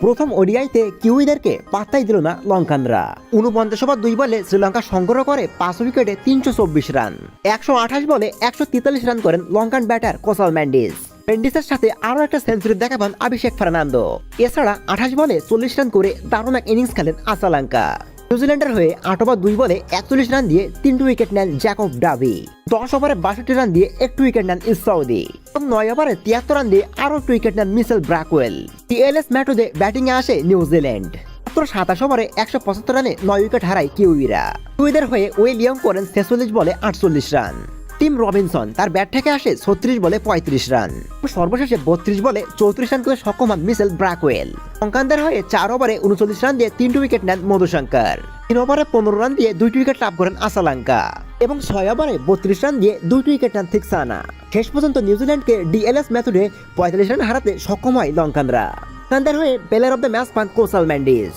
প্রথম ওডিআইতে কিউইদেরকে পাত্তাই দিল না লঙ্কানরা। ৪৯ ওভার ২ বলে শ্রীলঙ্কা সংগ্রহ করে ৫ উইকেটে ৩২৪ রান। ১২৮ বলে ১৪৩ রান করেন লঙ্কান ব্যাটার কোসাল ম্যান্ডিস। মেন্ডিসের সাথে আরও একটা সেঞ্চুরি দেখাবেন অভিষেক ফার্নান্দো। এছাড়া ২৮ বলে ৪০ রান করে দারুণ এক ইনিংস খেলেন আসালাঙ্কা। নিউজিল্যান্ডের হয়ে ৮ ওভার ২ বলে ৪১ রান দিয়ে ৩টি উইকেট নেন জ্যাকব ডাবি। ১০ ওভারে ৬২ রান দিয়ে ১টি উইকেট নেন ইসরাউদি। ৯ ওভারে ৭৩ রান দিয়ে আরও ১টি উইকেট নেন মিচেল ব্র্যাকওয়েল। টিএলএস ম্যাটুদে ব্যাটিংয়ে আসে নিউজিল্যান্ড। মাত্র ২৭ ওভারে ১৭৫ রানে ৯ উইকেট হারায় কিউইরা। কিউইদের হয়ে উইলিয়াম করেন ৪৬ বলে ৪৮ রান। টিম রবিনসন তার ব্যাট থেকে আসে ৩৬ বলে ৩৫ রান। সর্বশেষে ৩২ বলে ৩৪ রান করে সক্ষম হন মিচেল ব্র্যাকওয়েল। লঙ্কানদের হয়ে ৪ ওভারে ৩৯ রান দিয়ে ৩টি উইকেট নেন মধুশঙ্কর। ৩ ওভারে ১৫ রান দিয়ে ২টি উইকেট লাভ করেন আসালাঙ্কা এবং ৬ ওভারে ৩২ রান দিয়ে ২টি উইকেট নেন থিকসানা। শেষ পর্যন্ত নিউজিল্যান্ডকে ডিএলএস মেথডে ৪৫ রান হারাতে সক্ষম হয় লঙ্কানরা। লঙ্কানদের হয়ে প্লেয়ার অব দ্য ম্যাচ পান কোসাল ম্যান্ডিস।